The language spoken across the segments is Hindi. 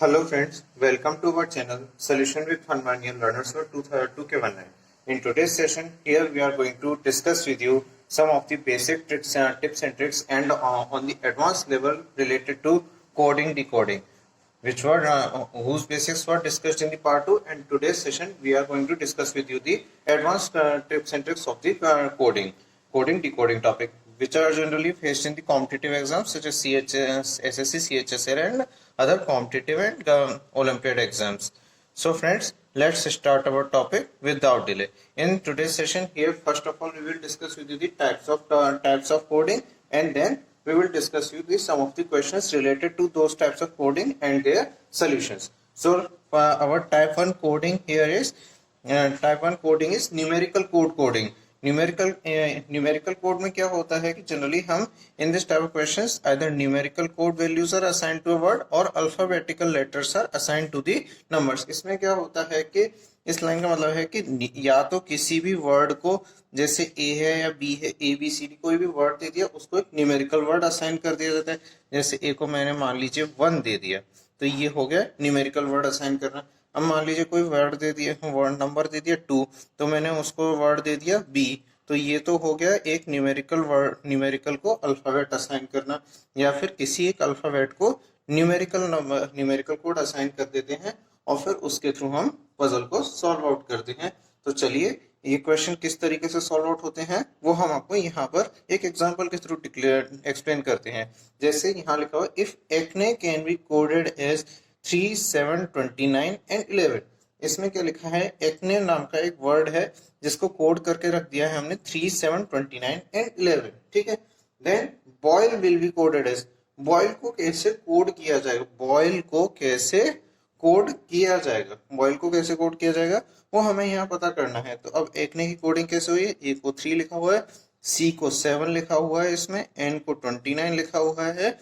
Hello friends, welcome to our channel Solution with Hanmanian Learners for 2K19. In today's session, here we are going to discuss with you some of the basic tips and tricks and on the advanced level related to coding decoding, which were whose basics were discussed in the part 2, and today's session we are going to discuss with you the advanced tips and tricks of the coding decoding topic, which are generally faced in the competitive exams such as CHS, SSC, CHSL and other competitive and Olympiad exams. So friends, let's start our topic without delay. In today's session here, first of all, we will discuss with you the types of coding, and then we will discuss with you some of the questions related to those types of coding and their solutions. So our type 1 coding here is type 1 coding is numerical code coding. Numerical code में क्या होता है कि जनरली हम in this type of questions either numerical code values are assigned to a word और alphabetical letters are assigned to the numbers. इसमें क्या होता है कि इस लाइन का मतलब है कि या तो किसी भी वर्ड को, जैसे ए है या बी है, ए बी सी डी कोई भी वर्ड दे दिया उसको एक न्यूमेरिकल वर्ड असाइन कर दिया जाता है। जैसे ए को मैंने मान लीजिए 1 दे दिया तो ये हो गया न्यूमेरिकल वर्ड असाइन करना। अब मान लीजिए कोई वर्ड दे दिया, वर्ड नंबर दे दिया 2, तो मैंने उसको वर्ड दे दिया बी, तो ये तो हो गया एक न्यूमेरिकल वर्ड, न्यूमेरिकल को अल्फाबेट असाइन करना, या फिर किसी एक अल्फाबेट को न्यूमेरिकल कोड असाइन कर देते हैं और फिर उसके थ्रू हम पजल को सॉल्व आउट करते हैं। तो चलिए ये क्वेश्चन किस तरीके से सॉल्व आउट होते हैं वो हम आपको यहाँ पर एक एग्जांपल के थ्रू एक्सप्लेन करते हैं। जैसे यहाँ लिखा हुआ if acne can be coded as 3, 7, 29 and 11। इसमें क्या लिखा है, एक्ने नाम का एक वर्ड है जिसको कोड करके रख दिया है हमने 3, 7, 29 एंड 11। ठीक है। Then boil will be coded as, boil को कैसे कोड किया जाएगा, बॉयल को कैसे कोड किया जाएगा, बॉयल को कैसे कोड किया जाएगा वो हमें यहाँ पता करना है। तो अब एक्ने की कोडिंग कैसे हुई है, ए को 3 लिखा हुआ है, सी को 7 लिखा हुआ है, इसमें एन को 29 लिखा हुआ है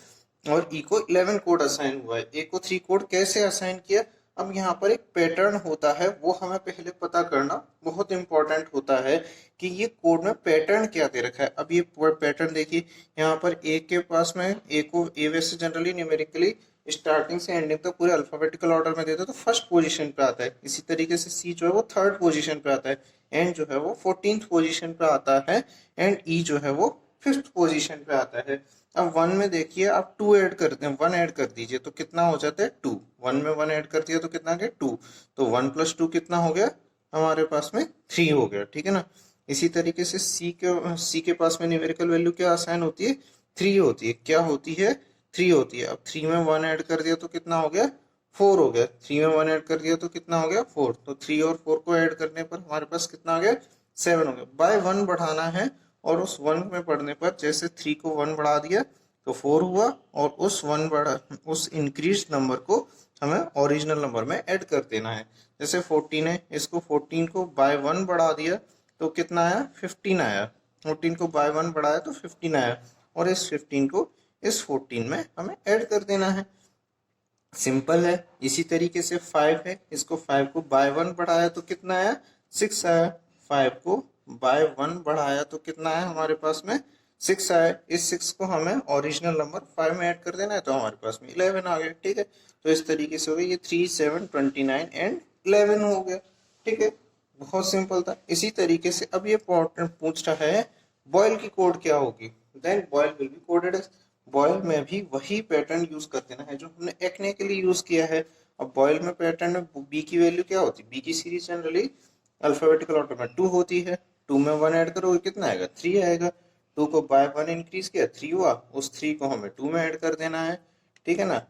और ई को 11 कोड असाइन हुआ है। ए को 3 कोड कैसे असाइन किया, अब यहाँ पर एक पैटर्न होता है वो हमें पहले पता करना बहुत इंपॉर्टेंट होता है कि ये कोड में पैटर्न क्या दे रखा है। अब ये पैटर्न देखिए, यहाँ पर ए के पास में ए को, ए वैसे जनरली न्यूमेरिकली स्टार्टिंग से एंडिंग तक पूरे अल्फाबेटिकल ऑर्डर में देता है तो फर्स्ट पोजीशन पे आता है। इसी तरीके से सी जो है वो 3rd पोजीशन पे आता है, एन जो है वो 14th पोजीशन पे आता है एंड ई जो है वो 5th पोजीशन पे आता है। अब 1 में देखिए आप 2 ऐड करते हैं, 1 ऐड कर दीजिए तो कितना हो जाता है 2। 1 में 1 ऐड कर दिया तो कितना गया 2, तो 1 + 2 कितना हो गया हमारे पास में 3 हो गया। ठीक है ना। इसी तरीके से सी के पास में न्यूमेरिकल वैल्यू क्या असाइन होती है, 3 होती है। क्या होती है, 3 होती है। अब 3 में 1 ऐड कर दिया तो कितना हो गया 4 हो गया। 3 में 1 ऐड कर दिया तो कितना हो गया 4, तो 3 और 4 को ऐड करने पर हमारे पास कितना आ गया 7 हो गया। बाय 1 बढ़ाना है और उस 1 में पढ़ने पर जैसे 3 को 1 बढ़ा दिया तो 4 हुआ और उस इंक्रीज नंबर को हमें ओरिजिनल नंबर में ऐड कर देना है। जैसे 14 है, इसको 14 को बाय 1 बढ़ा दिया तो कितना आया 15 आया। 14 को बाय 1 बढ़ाया तो 15 आया और इस 15 को इस 14 में हमें ऐड कर देना है। सिंपल है। इसी तरीके से 5 है, इसको 5 को बाय 1 बढ़ाया तो कितना आया 6 आया। 5 को बाय 1 बढ़ाया तो कितना आया हमारे पास में 6 आया। इस 6 को हमें ओरिजिनल नंबर 5 में ऐड कर देना है तो हमारे पास में 11 आ गया। ठीक है। तो इस तरीके से हो गया ये 3, 7, 29 एंड 11 हो गया। ठीक है, बहुत सिंपल था। इसी तरीके से अब ये पूछ रहा है बॉयल की कोड क्या होगी, then boil will be coded as, boil में भी वही पैटर्न यूज कर देना है जो हमने एक्ने के लिए यूज किया है। अब बॉयल में पैटर्न में बी की वैल्यू क्या होती है, बी की सीरीज जनरली अल्फाबेटिकल ऑर्डर में 2 होती है। 2 में 1 ऐड करोगे कितना आएगा 3 आएगा। 2 को बाय 1 इंक्रीज किया 3 हुआ, उस 3 को हमें 2 में ऐड कर देना है। ठीक है ना।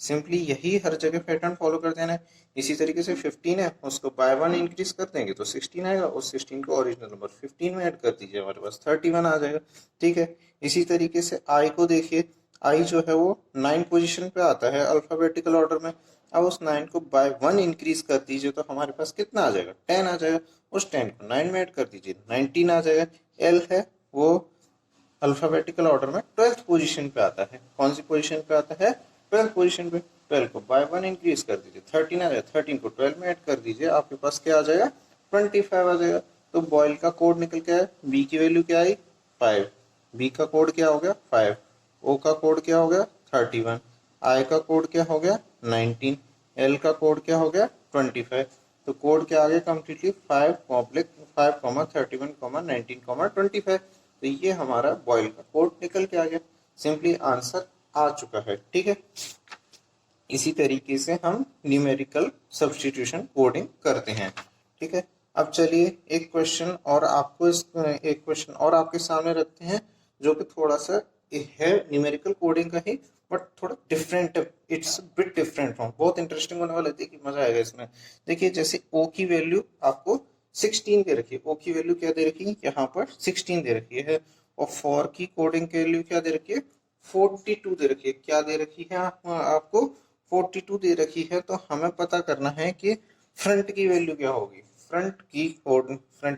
सिंपली यही हर जगह पैटर्न फॉलो कर देना है। इसी तरीके से 15 है, उसको बाय 1 इंक्रीज कर देंगे तो 16 आएगा, उस 16 को ओरिजिनल नंबर 15 में ऐड कर दीजिए, हमारे पास 31 आ जाएगा। ठीक है। इसी तरीके से आई को देखिए, आई जो है वो 9 पोजीशन पे आता है अल्फाबेटिकल ऑर्डर में। अब उस 9 को बाय 1 इंक्रीज कर दीजिए तो हमारे पास कितना आ जाएगा 10 आ जाएगा। उस 10 को 9 में ऐड कर दीजिए 19 आ जाएगा। एल है वो अल्फाबेटिकल ऑर्डर में 12th पोजीशन पे आता है। कौन सी पोजीशन पे आता है 12th पोजीशन पे। 12 को बाय 1 इंक्रीज कर दीजिए 13 आ जाएगा। 13 को 12 में ऐड कर दीजिए, आपके पास क्या आ जाएगा 25 आ जाएगा। तो बॉयल का कोड निकल के आया, बी की वैल्यू क्या आई 5, बी का कोड क्या हो गया 5, ओ का कोड क्या हो गया 31, आई का कोड क्या हो गया 19, एल का कोड क्या हो गया 25। तो कोड क्या आ गया कम्प्लीटली 5,31,19,25। तो ये हमारा बॉयल का कोड निकल के आ गया, सिंपली आंसर आ चुका है। ठीक है, इसी तरीके से हम न्यूमेरिकल सब्स्टिट्यूशन कोडिंग करते हैं। ठीक है, अब चलिए एक क्वेश्चन और आपको एक क्वेश्चन और आपके सामने रखते हैं, जो कि थोड़ा सा है न्यूमेरिकल कोडिंग का ही, बट थोड़ा different, it's bit different from, बहुत इंटरेस्टिंग होने वाला है, देखिए मजा आएगा इसमें। देखिए जैसे ओ की वैल्यू आपको 16 दे रखी है, ओ की वैल्यू क्या दे रखी है यहाँ पर 16 दे रखी है, और फॉर की कोडिंग की वैल्यू क्या दे रखी है 42 दे रखी है। क्या दे रखी है आपको 42 दे रखी है। तो हमें पता करना है कि फ्रंट की वैल्यू क्या होगी, फ्रंट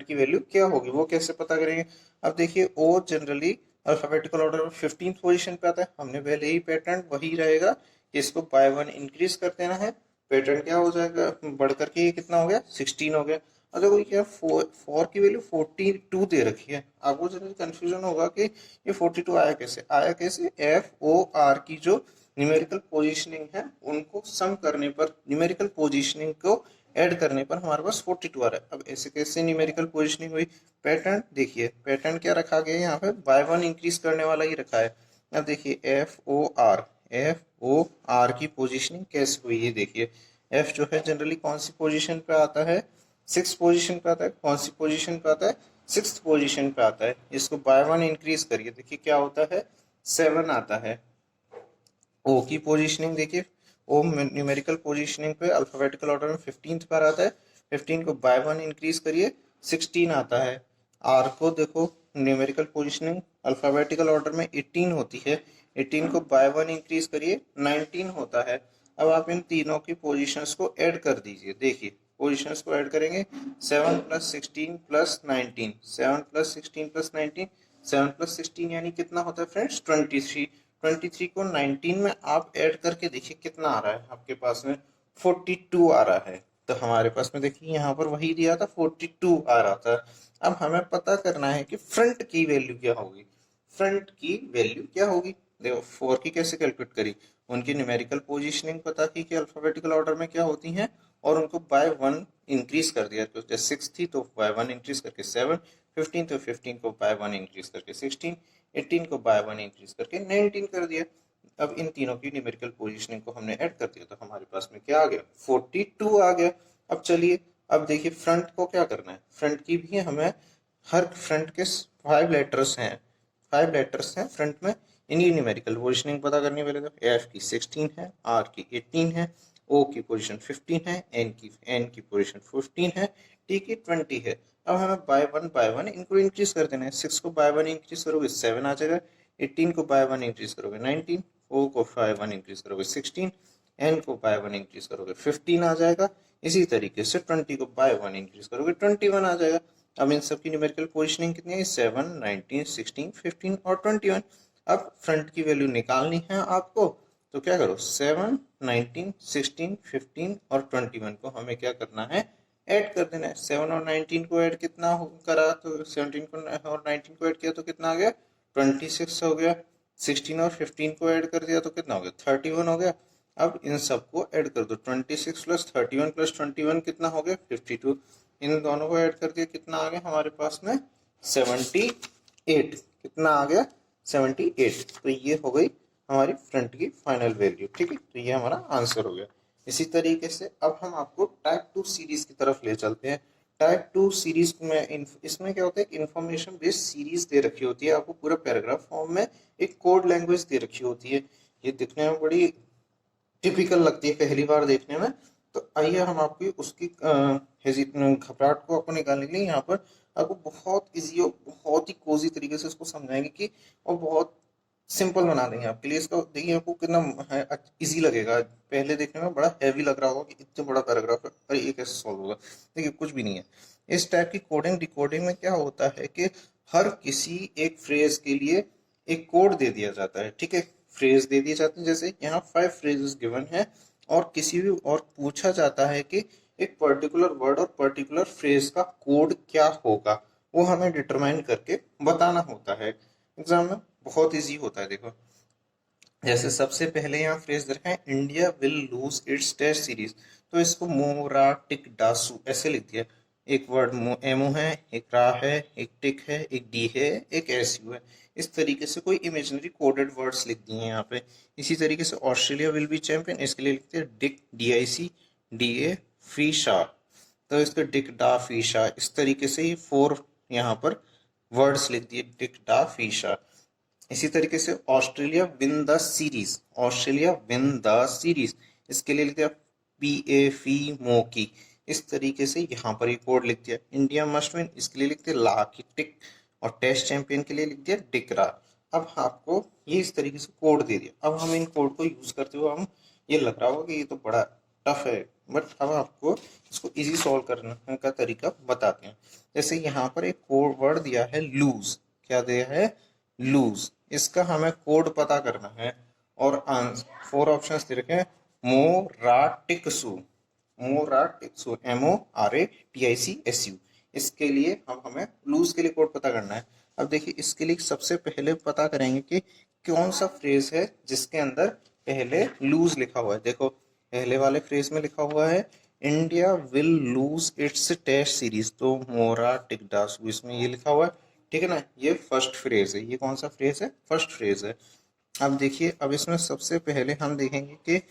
की वैल्यू क्या होगी, वो कैसे पता करेंगे। अब देखिए ओ जनरली अल्फाबेटिकल ऑर्डर में 15th पोजीशन पे आता है, हमने पहले ही पैटर्न वही रहेगा कि इसको बाय 1 इंक्रीज कर देना है। पैटर्न क्या हो जाएगा, बढ़ करके ये कितना हो गया 16 हो गया। और देखो क्या फोर की वैल्यू 42 दे रखी है, आपको जनरली कंफ्यूजन होगा कि ये 42 आया कैसे, एफ ओ आर की जो न्यूमेरिकल पोजीशनिंग है उनको सम करने पर, न्यूमेरिकल पोजीशनिंग को ऐड करने पर हमारे पास 42 आ रहा है। अब ऐसे कैसे न्यूमेरिकल पोजीशनिंग हुई, पैटर्न देखिए, पैटर्न क्या रखा गया है यहाँ पे, बाय 1 इंक्रीज करने वाला ही रखा है। अब देखिए एफ ओ आर की पोजीशनिंग कैसे हुई है, देखिए एफ जो है जनरली कौन सी पोजीशन पे आता है, 6th पोजीशन पे आता है। कौन सी पोजीशन पे आता है 6th पोजीशन पे आता है। इसको बाय 1 इंक्रीज करिए, देखिए क्या होता है 7 आता है। ओ की पोजीशनिंग देखिए, ओ न्यूमेरिकल पोजीशनिंग पे अल्फाबेटिकल ऑर्डर में 15th पर आता है, 15 को बाय 1 इंक्रीज करिए 16 आता है। आर को देखो न्यूमेरिकल पोजीशनिंग अल्फाबेटिकल ऑर्डर में 18 होती है, 18 को बाय 1 इंक्रीज करिए 19 होता है। अब आप इन तीनों की पोजीशंस को ऐड कर दीजिए, देखिए पोजीशंस को ऐड करेंगे 7 + 16 + 19, 7 + 16 + 19, 7 + 16 यानी कितना होता है फ्रेंड्स 23। 23 को 19 में आप ऐड करके देखिए कितना आ रहा है, आपके पास में 42 आ रहा है। तो हमारे पास में देखिए यहाँ पर वही दिया था 42 आ रहा था। अब हमें पता करना है कि फ्रंट की वैल्यू क्या होगी, फ्रंट की वैल्यू क्या होगी। देखो 4 की कैसे कैलकुलेट करी, उनकी न्यूमेरिकल पोजीशनिंग पता की कि अल्फाबेटिकल ऑर्डर में क्या होती हैं, और उनको बाय 1 इंक्रीज कर दिया। तो जैसे 6 थी तो बाय 1 इंक्रीज करके 7, 15 तो 15 को बाय 1 इंक्रीज करके 16, 18 को बाय 1 इंक्रीज करके 19 कर दिया। अब इन तीनों की न्यूमेरिकल पोजीशनिंग को हमने ऐड कर दिया, तो हमारे पास में क्या आ गया 42 आ गया। अब चलिए अब देखिए फ्रंट को क्या करना है, फ्रंट की भी हमें, हर फ्रंट के 5 लेटर्स हैं, 5 लेटर्स हैं फ्रंट में, इनकी न्यूमेरिकल पोजीशनिंग पता करनी है। पहले तो एफ की 16 है, आर की 18 है, ओ की पोजीशन 15 है, एन की पोजीशन 15 है, टी की 20 है। अब हमें बाय वन इनको इंक्रीज कर देना है। 6 को बाय 1 इंक्रीज करोगे 7 आ जाएगा, 18 को बाय 1 इंक्रीज करोगे 19, ओ को बाय 1 इंक्रीज करोगे 16, एन को बाय 1 इंक्रीज करोगे 15 आ जाएगा। इसी तरीके से 20 को बाय 1 इंक्रीज करोगे 21 आ जाएगा। अब इन सबकी न्यूमेरिकल पोजीशनिंग कितनी है 7, 19, 16, 15 और 21। अब फ्रंट की वैल्यू निकालनी है आपको, तो क्या करो 7, 19, 16, 15 और 21 को हमें क्या करना है ऐड कर देना है। 7 और 19 को ऐड कितना करा, तो 17 को और 19 को ऐड किया तो कितना आ गया 26 हो गया। 16 और 15 को ऐड कर दिया तो कितना हो गया 31 हो गया। अब इन सबको ऐड कर दो, 26 + 31 + 21 कितना हो गया 52। इन दोनों को ऐड कर दिया कितना आ गया हमारे पास में 78। कितना आ गया 78। तो ये हो गई हमारी फ्रंट की फाइनल वैल्यू। ठीक है, तो ये हमारा आंसर हो गया। इसी तरीके से अब हम आपको टाइप 2 सीरीज की तरफ ले चलते हैं। टाइप 2 सीरीज में इसमें क्या होता है, इंफॉर्मेशन बेस्ड सीरीज दे रखी होती है, आपको पूरा पैराग्राफ फॉर्म में एक कोड लैंग्वेज दे रखी होती है। ये दिखने में बड़ी टिपिकल लगती है पहली बार देखने में। तो आइए हम आपकी उसकी घबराहट को आपको निकालने के लिए यहाँ पर आपको बहुत इजी और बहुत ही कोजी तरीके से इसको समझाएंगे कि, और बहुत सिंपल बना देंगे आपके लिए। इसका देखिए आपको कितना इजी लगेगा, पहले देखने में बड़ा हैवी लग रहा होगा कि इतना बड़ा पैराग्राफ है, अरे ये कैसे सॉल्व होगा। देखिए कुछ भी नहीं है। इस टाइप की कोडिंग डिकोडिंग में क्या होता है कि हर किसी एक फ्रेज के लिए एक कोड दे दिया जाता है। ठीक है, फ्रेज दे दिए जाते हैं, जैसे यहाँ 5 फ्रेजेस गिवन है, और किसी भी और पूछा जाता है कि एक पर्टिकुलर वर्ड और पर्टिकुलर फ्रेज का कोड क्या होगा, वो हमें डिटरमाइन करके बताना होता है। एग्जाम में बहुत इजी होता है। देखो जैसे सबसे पहले यहाँ फ्रेज दे रखा है India will lose its test series, तो इसको मोरा टिक डासू ऐसे लिख दिया। एक वर्ड एमओ है, एक रा है, एक टिक है, एक डी है, एक एस यू है। इस तरीके से कोई इमेजिनरी कोडेड वर्ड्स लिख दिए हैं यहाँ पे। इसी तरीके से ऑस्ट्रेलिया विल बी चैंपियन, इसके लिए लिखते हैं डिक DIC DA फीशा, तो इसका डिक डा फीशा। इस तरीके से ये 4 यहाँ पर वर्ड्स लिख दिए, डिक डा फीशा। इसी तरीके से Australia win the series, Australia win the series, इसके लिए लिख दिया PAFE मोकी। इस तरीके से यहाँ पर एक कोड लिख दिया। इंडिया मस्ट विन, इसके लिए लिख दिया ला की टिक, और टेस्ट चैंपियन के लिए लिख दिया डिकरा। अब आपको ये इस तरीके से कोड दे दिया। अब हम इन कोड को यूज करते हुए हम, ये लग रहा होगा कि ये तो बड़ा टफ है, बट अब आपको इसको इजी सॉल्व करने का तरीका बताते हैं। जैसे यहाँ पर एक कोड वर्ड दिया है लूज, क्या दिया है लूज, इसका हमें कोड पता करना है। और आंसर 4 ऑप्शंस दे रखे हैं, मोराटिक्सु, मोराटिक्सु MORATICSU। इसके लिए हम हमें लूज के लिए कोड पता करना है। अब देखिए इसके लिए सबसे पहले पता करेंगे कि कौन सा फ्रेज है जिसके अंदर पहले लूज लिखा हुआ है। देखो पहले वाले फ्रेज में लिखा हुआ है India will lose its test series, तो मोरा टिकडासू इसमें ये लिखा हुआ है, ठीक है ना। ये फर्स्ट फ्रेज है। ये कौन सा फ्रेज है, फर्स्ट फ्रेज है। अब देखिए अब इसमें सबसे पहले हम देखेंगे कि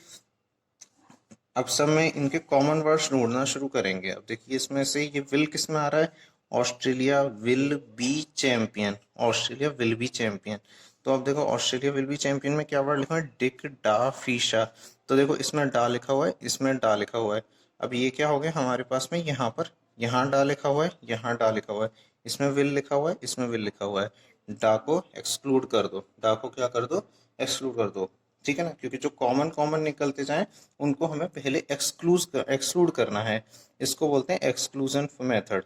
अब सब में इनके कॉमन वर्ड्स ढूंढना शुरू करेंगे। अब देखिए इसमें से ये विल किस में आ रहा है, Australia will be champion, Australia will be champion. तो अब देखो ऑस्ट्रेलिया विल बी चैंपियन में क्या वर्ड लिखा है, डिक डा फीशा। तो देखो इसमें डा लिखा हुआ है, इसमें डा लिखा हुआ है। अब ये क्या हो गया हमारे पास में, यहाँ पर यहाँ डा लिखा हुआ है, यहाँ डा लिखा हुआ है, इसमें विल लिखा हुआ है, इसमें विल लिखा हुआ है। डा को एक्सक्लूड कर दो, डा को क्या कर दो, एक्सक्लूड कर दो, ठीक है ना। क्योंकि जो कॉमन कॉमन निकलते जाएं उनको हमें पहले एक्सक्लूड करना है। इसको बोलते हैं एक्सक्लूजन मेथड।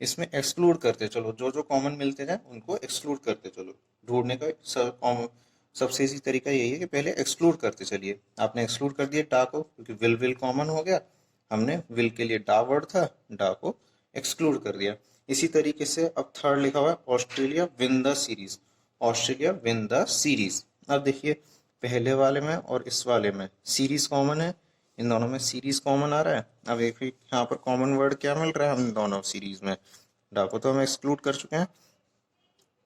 इसमें एक्सक्लूड करते चलो, जो जो कॉमन मिलते जाए उनको एक्सक्लूड करते चलो। ढूंढने का सबसे इजी तरीका यही है कि पहले एक्सक्लूड करते चलिए। आपने एक्सक्लूड कर दिया डा को, क्योंकि विल विल कॉमन हो गया, हमने विल के लिए डा वर्ड था, डा को एक्सक्लूड कर दिया। इसी तरीके से अब थर्ड लिखा हुआ है Australia win the series, Australia win the series. अब देखिए पहले वाले में और इस वाले में सीरीज कॉमन है, इन दोनों में सीरीज कॉमन आ रहा है। अब एक यहाँ पर कॉमन वर्ड क्या मिल रहा है हम दोनों सीरीज में, डा को तो हम एक्सक्लूड कर चुके हैं।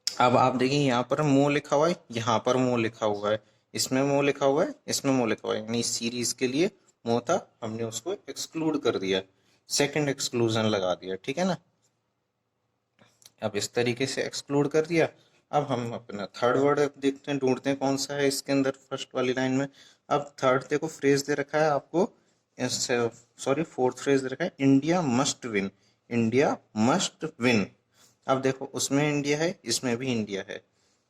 अब आप देखिए यहाँ पर मो लिखा हुआ है, यहाँ पर मो लिखा हुआ है, इसमें मो लिखा हुआ है, इसमें मो लिखा हुआ है, यानी सीरीज के लिए मो था, हमने उसको एक्सक्लूड कर दिया, सेकंड एक्सक्लूजन लगा दिया, ठीक है ना। अब इस तरीके से एक्सक्लूड कर दिया। अब हम अपना थर्ड वर्ड देखते हैं, ढूंढते हैं कौन सा है इसके अंदर फर्स्ट वाली लाइन में। अब थर्ड देखो फ्रेज दे रखा है आपको, सॉरी फोर्थ फ्रेज दे रखा है India must win, India must win. अब देखो उसमें इंडिया है, इसमें भी इंडिया है,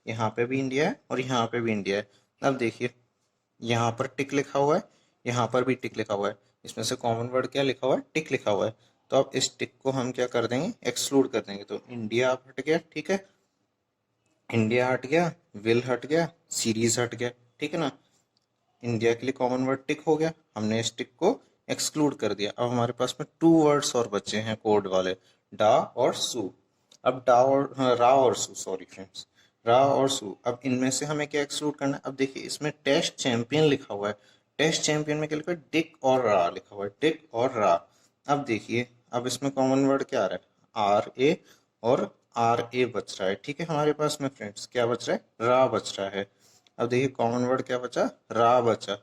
यहाँ पे भी इंडिया है और यहाँ पे भी इंडिया है। अब देखिए यहाँ पर टिक लिखा हुआ है, यहाँ पर भी टिक लिखा हुआ है, इसमें से कॉमन वर्ड क्या लिखा हुआ है, टिक लिखा हुआ है। तो अब इस टिक को हम क्या कर देंगे, एक्सक्लूड कर देंगे। तो इंडिया हट गया, ठीक है, इंडिया हट गया, विल हट गया, सीरीज हट गया, ठीक है ना। इंडिया के लिए कॉमन वर्ड टिक हो गया, हमने इस टिक को एक्सक्लूड कर दिया। अब हमारे पास में 2 वर्ड्स और बचे हैं कोड वाले, डा और सू। अब डा और रा और सू, सॉरी फ्रेंड्स, रा और सू। अब इनमें से हमें क्या एक्सक्लूड करना है। अब देखिए इसमें टेस्ट चैंपियन लिखा हुआ है, टेस्ट चैंपियन में क्या लिखा है, डिक और रा लिखा हुआ है, डिक और रा। अब देखिए अब इसमें कॉमन वर्ड क्या आ रहा है, RA और RA बच रहा है, ठीक है। हमारे पास में फ्रेंड्स क्या बच रहा है, रा बच रहा है। अब देखिए कॉमन वर्ड क्या बचा, रा बचा,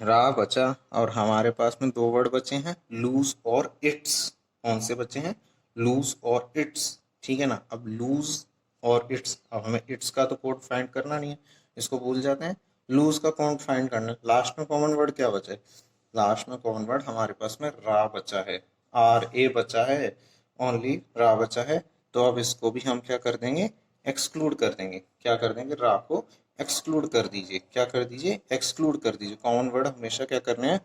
रा बचा। और हमारे पास में 2 वर्ड बचे हैं, लूज और इट्स। कौन से बचे हैं, लूज और इट्स, ठीक है ना। अब लूज और इट्स, अब हमें इट्स का तो कोड फाइंड करना नहीं है, इसको भूल जाते हैं। लूज का कोड फाइंड करना है। लास्ट में कॉमन वर्ड क्या बचा है, लास्ट में कॉमन वर्ड हमारे पास में रा बचा है, RA बचा है, ओनली रा बचा है। तो अब इसको भी हम क्या कर देंगे, एक्सक्लूड कर देंगे। क्या कर देंगे, रा को एक्सक्लूड कर दीजिए, क्या कर दीजिए, एक्सक्लूड कर दीजिए। कॉमन वर्ड हमेशा क्या करने हैं,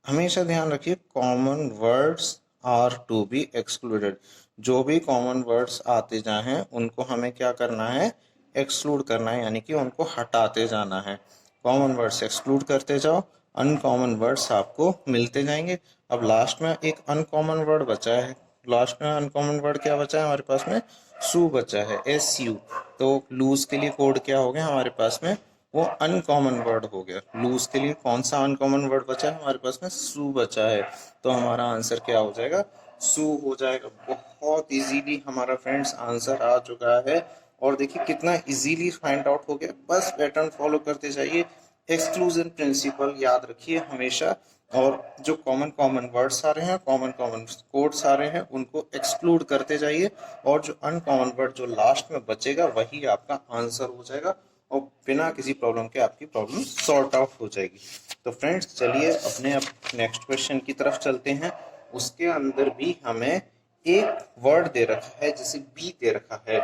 हमेशा ध्यान रखिए common words are to be excluded. जो भी कॉमन वर्ड्स आते जाएं उनको हमें क्या करना है, एक्सक्लूड करना है, यानी कि उनको हटाते जाना है। कॉमन वर्ड्स एक्सक्लूड करते जाओ, अनकॉमन वर्ड्स आपको मिलते जाएंगे। अब लास्ट में एक अनकॉमन वर्ड बचा है, लास्ट में अनकॉमन वर्ड क्या बचा है हमारे पास में, सू बचा है, SU। तो लूज के लिए कोड क्या हो गया हमारे पास में, वो अनकॉमन वर्ड हो गया। लूज के लिए कौन सा अनकॉमन वर्ड बचा है हमारे पास में? सू बचा है। तो हमारा आंसर क्या हो जाएगा? सू हो जाएगा। बहुत इजीली हमारा फ्रेंड्स आंसर आ चुका है। और देखिए कितना इजीली फाइंड आउट हो गया। बस पैटर्न फॉलो करते जाइए। एक्सक्लूजन प्रिंसिपल याद रखिए हमेशा। और जो कॉमन कॉमन वर्ड्स आ रहे हैं, कॉमन कॉमन कोड्स आ रहे हैं, उनको एक्सक्लूड करते जाइए। और जो अनकॉमन वर्ड जो लास्ट में बचेगा वही आपका आंसर हो जाएगा। और बिना किसी प्रॉब्लम के आपकी प्रॉब्लम सॉर्ट आउट हो जाएगी। तो फ्रेंड्स चलिए अपने अब नेक्स्ट क्वेश्चन की तरफ चलते हैं। उसके अंदर भी हमें एक वर्ड दे रखा है, जैसे बी दे रखा है।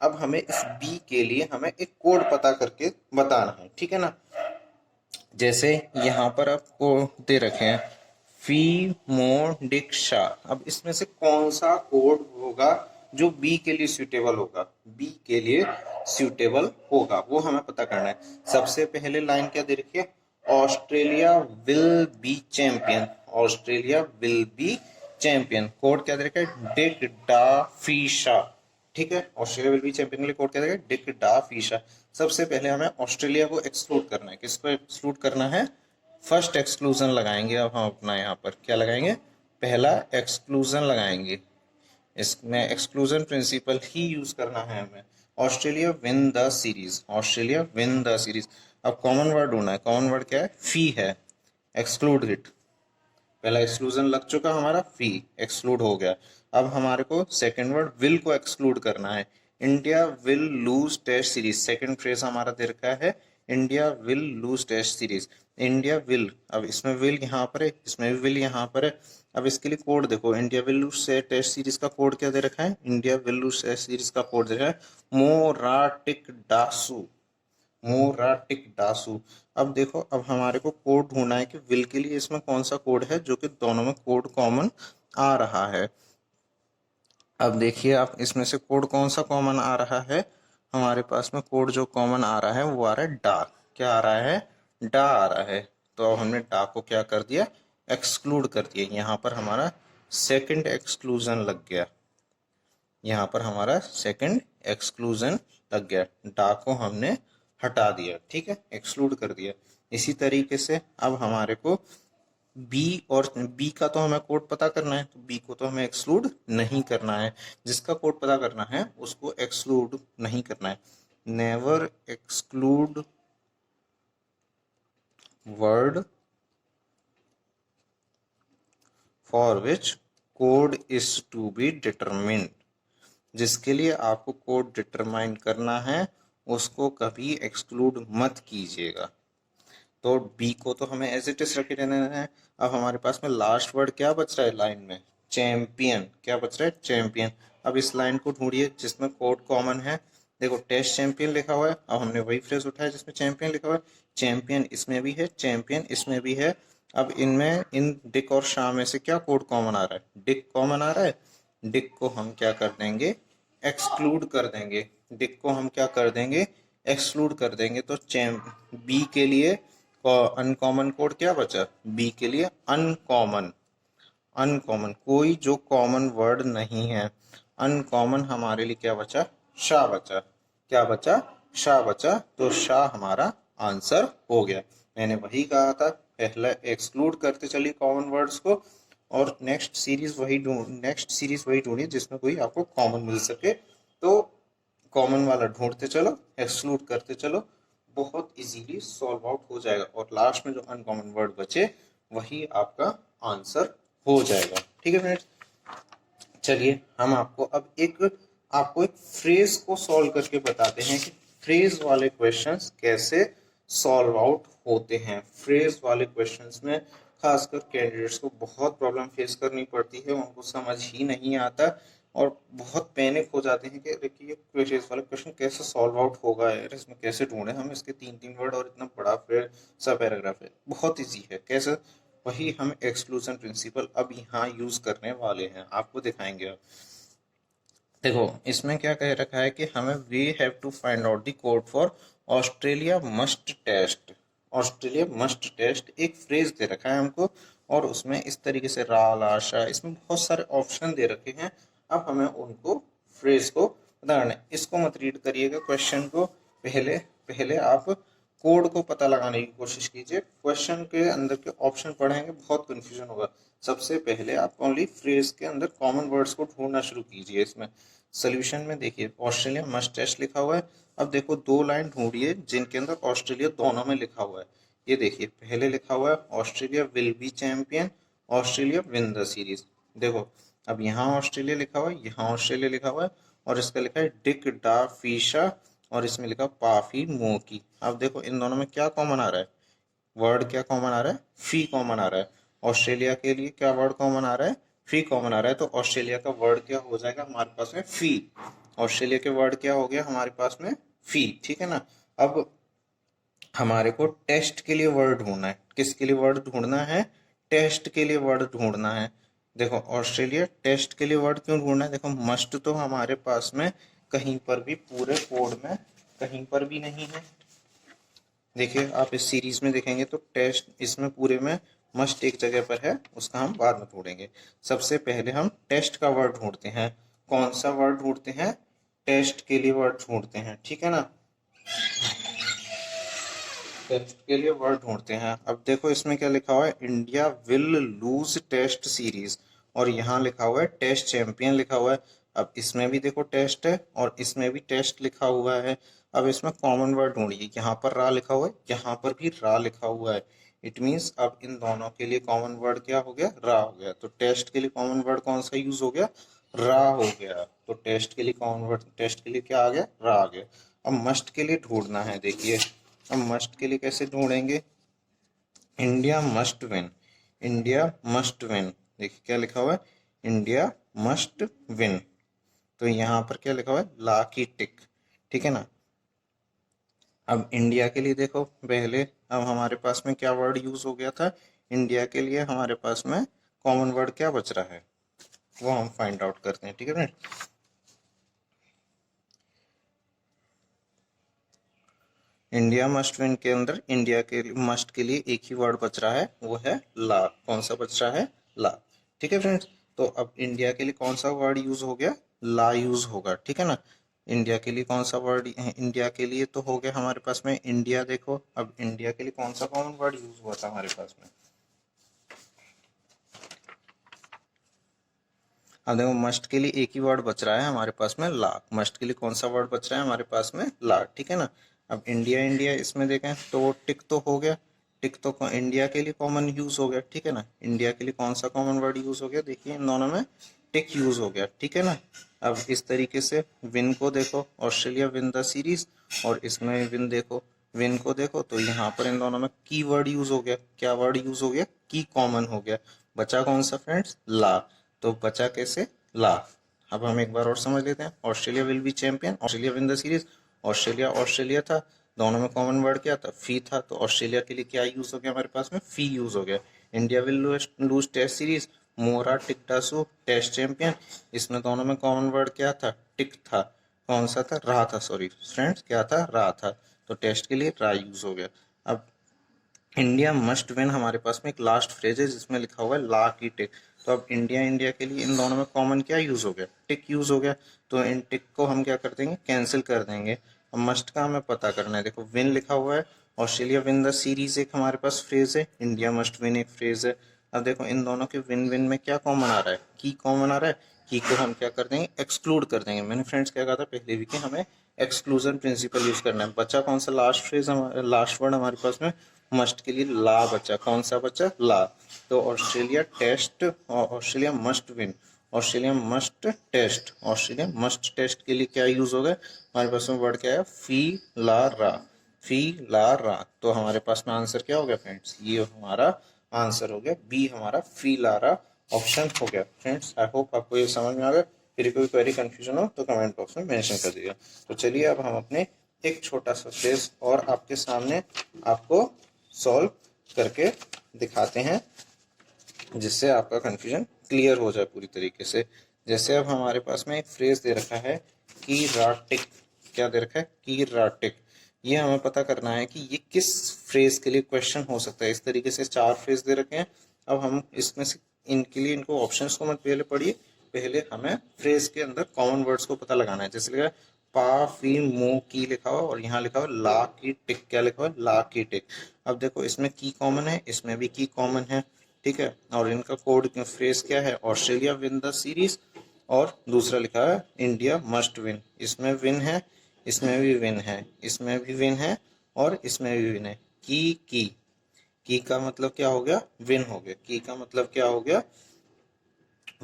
अब हमें इस बी के लिए हमें एक कोड पता करके बताना है, ठीक है ना। जैसे यहाँ पर आपको दे रखे हैं फीमोडिक्शा। अब इसमें से कौन सा कोड होगा जो बी के लिए सूटेबल होगा? बी के लिए सूटेबल होगा वो हमें पता करना है। सबसे पहले लाइन क्या दे रखी है? Australia will be champion. Australia will be champion. Code क्या दे रखा है? डिक डा फीशा। ठीक है, ऑस्ट्रेलिया विल बी चैंपियन के लिए कोड क्या देगा? डिक डा फीशा। सबसे पहले हमें ऑस्ट्रेलिया को एक्सक्लूड करना है। किसको एक्सक्लूड करना है? फर्स्ट एक्सक्लूजन लगाएंगे। अब हम अपना यहाँ पर क्या लगाएंगे? पहला एक्सक्लूजन लगाएंगे। इसमें एक्सक्लूजन प्रिंसिपल ही यूज करना है हमें। Australia win the series. Australia win the series. अब कॉमन वर्ड ढूंढना है। कॉमन वर्ड क्या है? फी है। Exclude it. पहला एक्सक्लूजन लग चुका हमारा, फी एक्सक्लूड हो गया। अब हमारे को सेकंड वर्ड विल को एक्सक्लूड करना है। India will lose test series. Second phrase हमारा दे रखा है India will lose test series. India will, अब इसमें विल यहाँ पर है, इसमें भी विल यहाँ पर है। अब इसके लिए कोड देखो, India will lose test series का कोड क्या दे रखा है? India will lose test series का कोड दे रखा है मोराटिक डासू। मोराटिक डासू। अब देखो, अब हमारे को कोड ढूंढना है कि विल के लिए इसमें कौन सा कोड है जो कि दोनों में कोड कॉमन आ रहा है। अब देखिए आप, इसमें से कोड कौन सा कॉमन आ रहा है? हमारे पास में कोड जो कॉमन आ रहा है वो आ रहा है डा। क्या आ रहा है? डा आ रहा है। तो अब हमने डा को क्या कर दिया? एक्सक्लूड कर दिया। यहाँ पर हमारा सेकंड एक्सक्लूजन लग गया। यहाँ पर हमारा सेकंड एक्सक्लूजन लग गया। डा को हमने हटा दिया, ठीक है, एक्सक्लूड कर दिया। इसी तरीके से अब हमारे को बी, और बी का तो हमें कोड पता करना है, तो बी को तो हमें एक्सक्लूड नहीं करना है। जिसका कोड पता करना है उसको एक्सक्लूड नहीं करना है। Never exclude word for which code is to be determined. जिसके लिए आपको कोड डिटरमाइन करना है उसको कभी एक्सक्लूड मत कीजिएगा। तो बी को तो हमें एज इट इज रखे रहना है। अब हमारे पास में लास्ट वर्ड क्या बच रहा है लाइन में? चैंपियन। क्या बच रहा है? चैंपियन। अब इस लाइन को ढूंढिए जिसमें कोड कॉमन है। देखो टेस्ट चैंपियन लिखा हुआ है। अब हमने वही फ्रेज उठाया जिसमें चैंपियन लिखा हुआ है। चैंपियन इसमें भी है, चैंपियन इसमें भी है। अब इनमें, इन डिक और शाह में से क्या कोड कॉमन आ रहा है? डिक कॉमन आ रहा है। डिक को हम क्या कर देंगे? एक्सक्लूड कर देंगे। डिक को हम क्या कर देंगे? एक्सक्लूड कर देंगे। तो बी के लिए अनकॉमन कोड क्या बचा? बी के लिए अनकॉमन। अनकॉमन, कोई जो कॉमन वर्ड नहीं है। अनकॉमन हमारे लिए क्या बचा? शाह बचा। क्या बचा? शाह बचा। तो शाह हमारा आंसर हो गया। मैंने वही कहा था, पहले एक्सक्लूड करते चलिए कॉमन वर्ड्स को, और नेक्स्ट सीरीज वही ढूंढिए जिसमें कोई आपको कॉमन मिल सके। तो कॉमन वाला ढूंढते चलो, एक्सक्लूड करते चलो, बहुत इजीली सॉल्व आउट हो जाएगा। और लास्ट में जो अनकॉमन वर्ड बचे वही आपका आंसर हो जाएगा। ठीक है फ्रेंड्स, चलिए हम आपको एक फ्रेज को सॉल्व करके बताते हैं कि फ्रेज वाले क्वेश्चंस कैसे सॉल्व आउट होते हैं। फ्रेज वाले क्वेश्चंस में खासकर कैंडिडेट्स को बहुत प्रॉब्लम फेस करनी पड़ती है, उनको समझ ही नहीं आता और बहुत पैनिक हो जाते हैं कि देखिए ये फ्रेज वाला क्वेश्चन कैसे सॉल्व आउट होगा यार, इसमें कैसे ढूंढे हम, इसके 3-3 वर्ड और इतना बड़ा फ्रेज सा पैराग्राफ है, बहुत ईजी है कैसे। वही हम एक्सक्लूजन प्रिंसिपल अब यहाँ यूज करने वाले हैं, आपको दिखाएंगे। अब देखो इसमें क्या कह रखा है कि हमें we have to find out the code for Australia must test. Australia must test एक फ्रेज दे रखा है हमको, और उसमें इस तरीके से राल आशा, इसमें बहुत सारे ऑप्शन दे रखे हैं। अब हमें उनको फ्रेज को बताना है। इसको मत रीड करिएगा क्वेश्चन को, पहले पहले आप कोड को पता लगाने की कोशिश कीजिए। क्वेश्चन के अंदर के ऑप्शन पढ़ेंगे बहुत कंफ्यूजन होगा। सबसे पहले आप ओनली फ्रेज के अंदर कॉमन वर्ड्स को ढूंढना शुरू कीजिए। इसमें सोल्यूशन में देखिए ऑस्ट्रेलिया मस्ट टेस्ट लिखा हुआ है। अब देखो 2 लाइन ढूंढिए जिनके अंदर ऑस्ट्रेलिया दोनों में लिखा हुआ है। ये देखिए पहले लिखा हुआ है Australia will be champion, Australia win the series. देखो अब यहाँ ऑस्ट्रेलिया लिखा हुआ है, यहाँ ऑस्ट्रेलिया लिखा हुआ है, और इसका लिखा है डिक डा फीशा, और इसमें लिखा पाफी मोकी। अब देखो इन दोनों में क्या कॉमन आ रहा है, वर्ड क्या कॉमन आ रहा है, फी कॉमन आ रहा है। ऑस्ट्रेलिया के लिए क्या वर्ड कॉमन आ रहा है, फी कॉमन आ रहा है। तो ऑस्ट्रेलिया का वर्ड क्या हो जाएगा हमारे पास में, फी। ऑस्ट्रेलिया के वर्ड क्या हो गया हमारे पास में, फी। ठीक है ना। अब हमारे को टेस्ट के लिए वर्ड ढूंढना है। किसके लिए वर्ड ढूंढना है, टेस्ट के लिए वर्ड ढूंढना है। देखो ऑस्ट्रेलिया टेस्ट के लिए वर्ड क्यों ढूंढना है, देखो मस्ट तो हमारे पास में कहीं पर भी पूरे कोड में कहीं पर भी नहीं है। देखिए आप इस सीरीज में देखेंगे तो टेस्ट इसमें पूरे में मस्ट एक जगह पर है, उसका हम बाद में ढूंढेंगे। सबसे पहले हम टेस्ट का वर्ड ढूंढते हैं। कौन सा वर्ड ढूंढते हैं, टेस्ट के लिए वर्ड ढूंढते हैं। ठीक है ना, टेस्ट के लिए वर्ड ढूंढते हैं। अब देखो इसमें क्या लिखा हुआ है, India will lose test series, और यहाँ लिखा हुआ है टेस्ट चैंपियन लिखा हुआ है। अब इसमें भी देखो टेस्ट है और इसमें भी टेस्ट लिखा हुआ है। अब इसमें कॉमन वर्ड ढूंढिए, यहाँ पर रा लिखा हुआ है, यहाँ पर भी रा लिखा हुआ है। इट मीन्स अब इन दोनों के लिए कॉमन वर्ड क्या हो गया, रा हो गया। तो टेस्ट के लिए कॉमन वर्ड कौन सा यूज हो गया, रा हो गया। तो टेस्ट के लिए कॉमन वर्ड, टेस्ट के लिए क्या आ गया, रा आ गया। अब मस्ट के लिए ढूंढना है। देखिए अब मस्ट के लिए कैसे ढूंढेंगे, India must win, India must win. देखिए क्या लिखा हुआ है, इंडिया मस्ट विन। तो यहाँ पर क्या लिखा हुआ है, ला की टिक। ठीक है ना। अब इंडिया के लिए देखो पहले, अब हमारे पास में क्या वर्ड यूज हो गया था, इंडिया के लिए हमारे पास में कॉमन वर्ड क्या बच रहा है, वो हम फाइंड आउट करते हैं। ठीक है फ्रेंड, इंडिया मस्ट विन के अंदर इंडिया के मस्ट के लिए एक ही वर्ड बच रहा है, वो है ला। कौन सा बच रहा है, ला। ठीक है फ्रेंड्स, तो अब इंडिया के लिए कौन सा वर्ड यूज हो गया, ला यूज होगा। ठीक है ना। इंडिया के लिए कौन सा वर्ड, इंडिया के लिए तो हो गया हमारे पास में इंडिया। देखो अब इंडिया के लिए कौन सा कॉमन वर्ड यूज हुआ था हमारे पास में, अब देखो मस्ट के लिए एक ही वर्ड बच रहा है हमारे पास में, ला। मस्ट के लिए कौन सा वर्ड बच रहा है हमारे पास में, ला। ठीक है ना। अब इंडिया इंडिया इसमें देखें तो टिक तो हो गया, टिक तो इंडिया के लिए कॉमन यूज हो गया। ठीक है ना। इंडिया के लिए कौन सा कॉमन वर्ड यूज हो गया, देखिए इन दोनों में टिक यूज हो गया। ठीक है ना। अब इस तरीके से विन को देखो, ऑस्ट्रेलिया विन द सीरीज, और इसमें विन देखो, विन को देखो तो यहाँ पर इन दोनों में की वर्ड यूज हो गया। क्या वर्ड यूज हो गया, की कॉमन हो गया। बचा कौन सा फ्रेंड्स, ला। तो बचा कैसे, ला। अब हम एक बार और समझ लेते हैं, Australia will be champion, Australia win the series. Australia Australia था, दोनों में कॉमन वर्ड क्या था, फी था। तो ऑस्ट्रेलिया के लिए क्या यूज हो गया हमारे पास में, फी यूज हो गया। India will lose test series, मोरा टिकटासू टेस्ट चैंपियन। इसमें दोनों में कॉमन वर्ड क्या था, टिक था। कौन सा था, रहा था, सॉरी फ्रेंड्स, क्या था, रहा था। तो टेस्ट के लिए रा यूज हो गया। अब इंडिया मस्ट विन हमारे पास में एक लास्ट फ्रेज है जिसमें लिखा हुआ है ला की टिक। तो अब इंडिया इंडिया के लिए इन दोनों में कॉमन क्या यूज हो गया, टिक यूज हो गया। तो इन टिक को हम क्या कर देंगे, कैंसिल कर देंगे। अब मस्ट का हमें पता करना है। देखो विन लिखा हुआ है, ऑस्ट्रेलिया विन द सीरीज एक हमारे पास फ्रेज है, इंडिया मस्ट विन एक फ्रेज है। अब देखो इन दोनों के विन विन में क्या कॉमन आ रहा है, की कॉमन आ रहा है। की को हम क्या कर देंगे, एक्सक्लूड कर देंगे। मैंने फ्रेंड्स क्या कहा था पहले भी कि हमें एक्सक्लूजन प्रिंसिपल यूज करना है। बचा कौन सा लास्ट फ्रेज, लास्ट वर्ड हमारे पास में मस्ट के लिए ला बचा। कौन सा बचा, ला। तो Australia test, Australia must win, Australia must test, Australia must test के लिए क्या यूज हो गया हमारे पास में, वर्ड क्या है, फी ला रा, फी ला रा। तो हमारे पास में आंसर क्या हो गया फ्रेंड्स, ये हमारा आंसर हो गया, बी हमारा फी ला रा ऑप्शन हो गया। फ्रेंड्स आई होप आपको ये समझ में आ गया। फिर कोई क्वेरी कंफ्यूजन हो तो कमेंट बॉक्स में मेंशन कर दीजिएगा। तो चलिए अब हम अपने एक छोटा सा फेस और आपके सामने आपको सॉल्व करके दिखाते हैं, जिससे आपका कंफ्यूजन क्लियर हो जाए पूरी तरीके से। जैसे अब हमारे पास में एक फ्रेज दे रखा है की राटिक, क्या दे रखा है, की राटिक। ये हमें पता करना है कि ये किस फ्रेज के लिए क्वेश्चन हो सकता है। इस तरीके से 4 फ्रेज दे रखे हैं। अब हम इसमें से इनके लिए इनको ऑप्शंस को मत पहले पढ़िए, पहले हमें फ्रेज के अंदर कॉमन वर्ड्स को पता लगाना है। जैसे लगा पा फी मो की लिखा हुआ और यहाँ लिखा हुआ ला की टिक, क्या लिखा हुआ ला की टिक। अब देखो इसमें की कॉमन है, इसमें भी की कॉमन है, ठीक है। और इनका कोड फ्रेज क्या है, ऑस्ट्रेलिया विन द सीरीज, और दूसरा लिखा है इंडिया मस्ट विन। इसमें विन है, इसमें भी विन है, इसमें भी विन है और इसमें भी विन है। की का मतलब क्या हो गया, विन हो गया। की का मतलब क्या हो गया,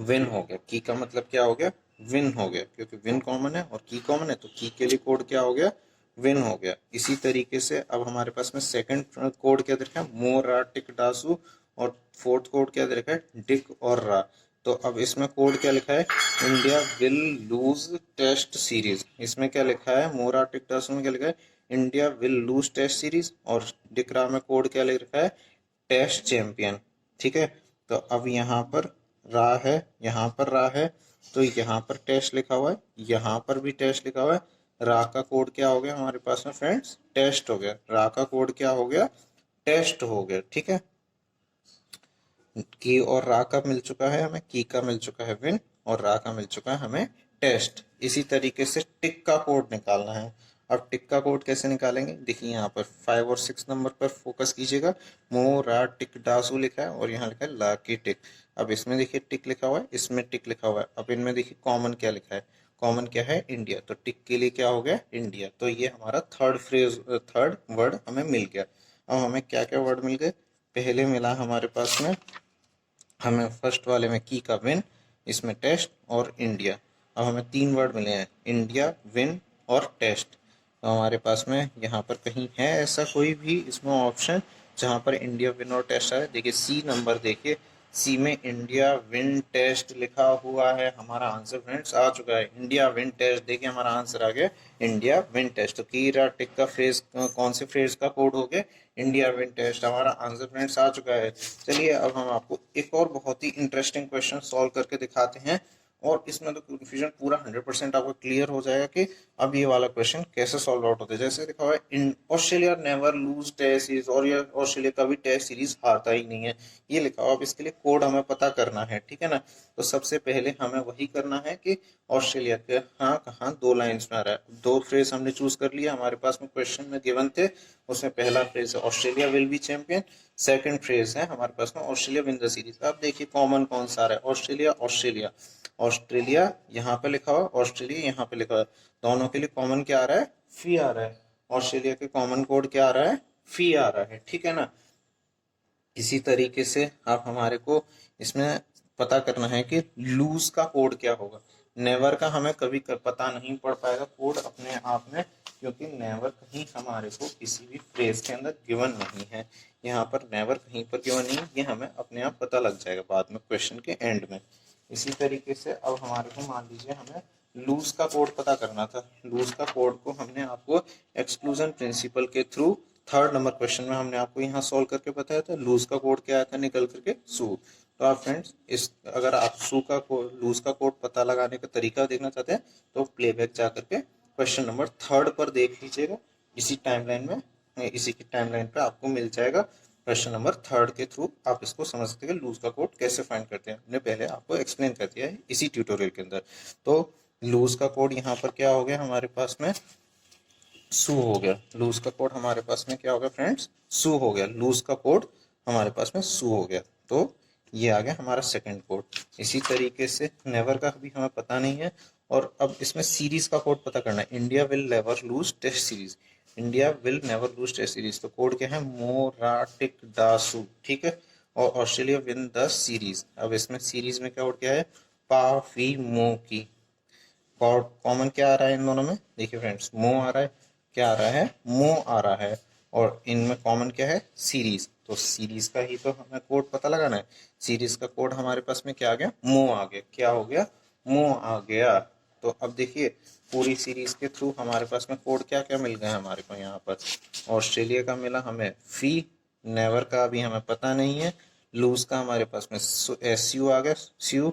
विन हो गया। की का मतलब क्या हो गया, विन हो गया, क्योंकि विन कॉमन है और की कॉमन है तो की के लिए कोड क्या हो गया, विन हो गया। इसी तरीके से अब हमारे पास में सेकंड कोड क्या दे रखा है, मोर रा टिक डासू, और फोर्थ कोड क्या दे रखा है, डिक और रा। तो अब इसमें कोड क्या लिखा है, India will lose test series. इसमें क्या लिखा है, मोरा टिक डासू में क्या लिखा है, India will lose test series, और डिकरा में कोड क्या लिख रखा है, टेस्ट चैंपियन, ठीक है। तो अब यहाँ पर रा है, यहाँ पर रा है, तो यहाँ पर टेस्ट लिखा हुआ है, यहाँ पर भी टेस्ट लिखा हुआ है। रा का कोड क्या हो गया हमारे पास में फ्रेंड्स, टेस्ट हो गया। रा का कोड क्या हो गया, टेस्ट हो गया, ठीक है। की और रा का मिल चुका है हमें, की का मिल चुका है विन, और रा का मिल चुका है हमें टेस्ट। इसी तरीके से टिक का कोड निकालना है। अब टिक का कोड कैसे निकालेंगे, देखिए यहाँ पर 5 और 6 नंबर पर फोकस कीजिएगा। मो रा टिक डासू लिखा है और यहाँ लिखा है ला की टिक। अब इसमें देखिए टिक लिखा हुआ है, इसमें टिक लिखा हुआ है। अब इनमें देखिए कॉमन क्या लिखा है, कॉमन क्या है, इंडिया। तो टिक के लिए क्या हो गया, इंडिया। तो ये हमारा थर्ड वर्ड हमें मिल गया। अब हमें क्या क्या वर्ड मिल गए, पहले मिला हमारे पास में हमें फर्स्ट वाले में की का विन, इसमें टेस्ट और इंडिया। अब हमें 3 वर्ड मिले हैं, इंडिया, विन और टेस्ट। तो हमारे पास में यहाँ पर कहीं है ऐसा कोई भी इसमें ऑप्शन जहाँ पर इंडिया विन और टेस्ट आए, देखिए सी नंबर, देखिए सी में इंडिया विन टेस्ट लिखा हुआ है। हमारा आंसर फ्रेंड्स आ चुका है, इंडिया विन टेस्ट। देखिए हमारा आंसर आ गया इंडिया विन टेस्ट। तो की रा टिक का फ्रेज कौन से फ्रेज का कोड हो गया, इंडिया विन टेस्ट। हमारा आंसर फ्रेंड्स आ चुका है। चलिए अब हम आपको एक और बहुत ही इंटरेस्टिंग क्वेश्चन सॉल्व करके दिखाते हैं, और इसमें तो कंफ्यूजन पूरा 100% आपको क्लियर हो जाएगा कि अब ये वाला क्वेश्चन कैसे सॉल्व आउट होता है। जैसे लिखा हुआ है, in Australia never lose test series, और ये ऑस्ट्रेलिया कभी टेस्ट सीरीज हारता ही नहीं है, ये लिखा हुआ। अब इसके लिए कोड हमें पता करना है, ठीक है ना। तो सबसे पहले हमें वही करना है कि ऑस्ट्रेलिया के हाँ कहाँ 2 लाइन्स में आ रहा है। 2 फ्रेज हमने चूज कर लिया, हमारे पास में क्वेश्चन में गिवन थे। उसमें पहला फ्रेज है Australia will be champion, second phrase है हमारे पास में ऑस्ट्रेलिया विन द सीरीज। अब देखिए कॉमन कौन सा आ रहा है, ऑस्ट्रेलिया ऑस्ट्रेलिया ऑस्ट्रेलिया यहाँ पे लिखा हुआ, ऑस्ट्रेलिया यहाँ पे लिखा हुआ। दोनों के लिए कॉमन क्या आ रहा है, फी आ रहा है। ऑस्ट्रेलिया के कॉमन कोड क्या आ रहा है, फी आ रहा है, ठीक है ना। इसी तरीके से आप हमारे को इसमें पता करना है कि लूज का कोड क्या होगा। नेवर का हमें कभी पता नहीं पड़ पाएगा कोड अपने आप में, क्योंकि नेवर कहीं हमारे को किसी भी फ्रेज के अंदर गिवन नहीं है। यहाँ पर नेवर कहीं पर गिवन नहीं है, ये हमें अपने आप पता लग जाएगा बाद में क्वेश्चन के एंड में। इसी तरीके से अब हमारे को मान लीजिए हमें लूज का कोड पता करना था। लूज का कोड को हमने आपको एक्सक्लूजन प्रिंसिपल के थ्रू थर्ड नंबर क्वेश्चन में हमने आपको यहाँ सॉल्व करके बताया था। लूज का कोड क्या आया था निकल करके, सू। तो आप फ्रेंड्स इस अगर आप सू का कोड, लूज का कोड पता लगाने का तरीका देखना चाहते हैं तो प्लेबैक जा करके क्वेश्चन नंबर 3 पर देख लीजिएगा। इसी टाइमलाइन में, इसी की टाइमलाइन पे आपको मिल जाएगा। क्वेश्चन नंबर 3 के थ्रू आप इसको समझ सकते हैं लूज का कोड कैसे फाइंड करते हैं। हमने पहले आपको एक्सप्लेन कर दिया है इसी ट्यूटोरियल के अंदर। तो लूज का कोड यहाँ पर क्या हो गया हमारे पास में, सू हो गया। लूज का कोड हमारे पास में क्या हो गया फ्रेंड्स, सू हो गया। लूज का कोड हमारे पास में सू हो गया। तो ये आ गया हमारा सेकंड कोड। इसी तरीके से नेवर का भी हमें पता नहीं है, और अब इसमें सीरीज का कोड पता करना है। India will never lose test series, India will never lose test series. तो कोड क्या है, मोराटिक दासू, ठीक है। और ऑस्ट्रेलिया विन द सीरीज। अब इसमें सीरीज में क्या कोड क्या है, पाफी मो की। कॉमन क्या आ रहा है इन दोनों में, देखिए फ्रेंड्स मो आ रहा है, क्या आ रहा है, मो आ रहा है, और इनमें कॉमन क्या है, सीरीज। तो सीरीज का ही तो हमें कोड पता लगाना है। सीरीज का कोड हमारे पास में क्या आ गया, मो आ गया। क्या हो गया, मो आ गया। तो अब देखिए पूरी सीरीज के थ्रू हमारे पास में कोड क्या क्या मिल गया हमारे को। यहाँ पर ऑस्ट्रेलिया का मिला हमें फी, नेवर का अभी हमें पता नहीं है, लूज का हमारे पास में एस यू आ गया, स्यू,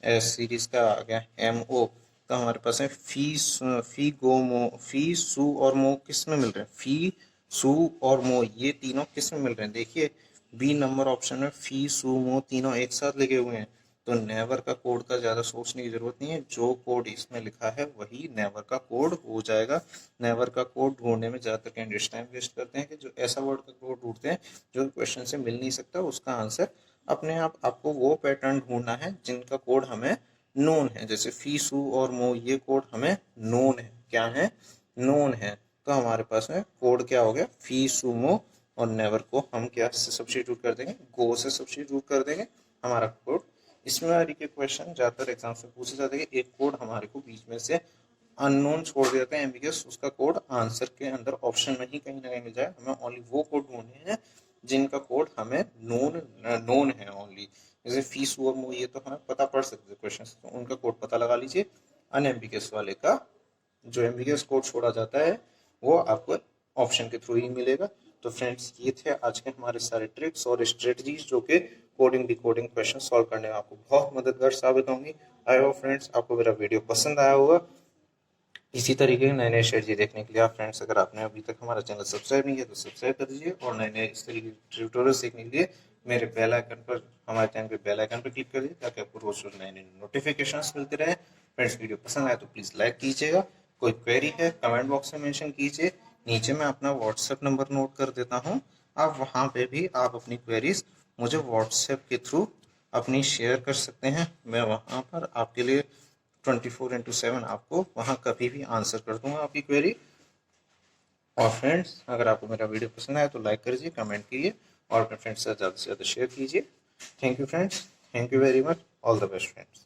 एस सीरीज का आ गया एम ओ। तो हमारे पास है फी गो मो, फी सू और मो किस में मिल रहे हैं, फी सू और मो, ये तीनों किस में मिल रहे हैं। देखिए बी नंबर ऑप्शन में फी सू मो तीनों एक साथ लगे हुए हैं। तो नेवर का कोड का ज़्यादा सोचने की ज़रूरत नहीं है, जो कोड इसमें लिखा है वही नेवर का कोड हो जाएगा। नेवर का कोड ढूंढने में ज़्यादातर कैंडिडेट्स टाइम वेस्ट करते हैं कि जो ऐसा वर्ड का कोड ढूंढते हैं जो क्वेश्चन से मिल नहीं सकता, उसका आंसर अपने आप आपको वो पैटर्न ढूंढना है जिनका कोड हमें नोन है। जैसे फी सू और मो, ये कोड हमें नोन है। क्या है? नोन है। तो हमारे पास में कोड क्या हो गया? फी सुमो, और नेवर को हम क्या से सब्स्टिट्यूट कर देंगे? गो से सब्स्टिट्यूट कर देंगे। हमारा कोड, इसमें के क्वेश्चन ज़्यादातर एग्जाम से पूछे जाते हैं कि एक कोड हमारे को बीच में से अननोन छोड़ दिया जाता है एम्बिगियस, उसका कोड आंसर के अंदर ऑप्शन में ही कहीं ना कहीं मिल जाए। हमें ओनली वो कोड ढूंढने हैं जिनका कोड हमें नोन है ओनली। जैसे फीस और मो, ये तो हमें पता पड़ सकते क्वेश्चन, तो उनका कोड पता लगा लीजिए। अनएम्बिगियस वाले का जो एम्बिगियस कोड छोड़ा जाता है वो आपको ऑप्शन के थ्रू ही मिलेगा। तो फ्रेंड्स, ये थे आज के हमारे सारे ट्रिक्स और स्ट्रेटजीज जो कि कोडिंग डिकोडिंग क्वेश्चन सॉल्व करने में आपको बहुत मददगार साबित होंगी। आई होप फ्रेंड्स आपको मेरा वीडियो पसंद आया होगा। इसी तरीके के नए नए स्ट्रेटजी देखने के लिए आप फ्रेंड्स, अगर आपने अभी तक हमारा चैनल सब्सक्राइब नहीं किया तो सब्सक्राइब कर दीजिए, और नए नए इस तरीके के ट्यूटोरियल्स देखने के लिए मेरे बेल आइकन पर, हमारे चैनल पे बेल आइकन पर क्लिक कर दीजिए ताकि आपको रोज रोज नए नए नोटिफिकेशंस मिलते रहे। फ्रेंड्स, वीडियो पसंद आए तो प्लीज़ लाइक कीजिएगा। कोई क्वेरी है कमेंट बॉक्स में मेंशन कीजिए। नीचे मैं अपना व्हाट्सएप नंबर नोट कर देता हूँ, आप वहाँ पे भी आप अपनी क्वेरीज मुझे व्हाट्सएप के थ्रू अपनी शेयर कर सकते हैं। मैं वहाँ पर आपके लिए 24/7 आपको वहाँ कभी भी आंसर कर दूंगा आपकी क्वेरी। और फ्रेंड्स, अगर आपको मेरा वीडियो पसंद आया तो लाइक करिए, कमेंट कीजिए और अपने फ्रेंड्स से ज़्यादा शेयर कीजिए। Thank you friends, thank you very much, all the best friends.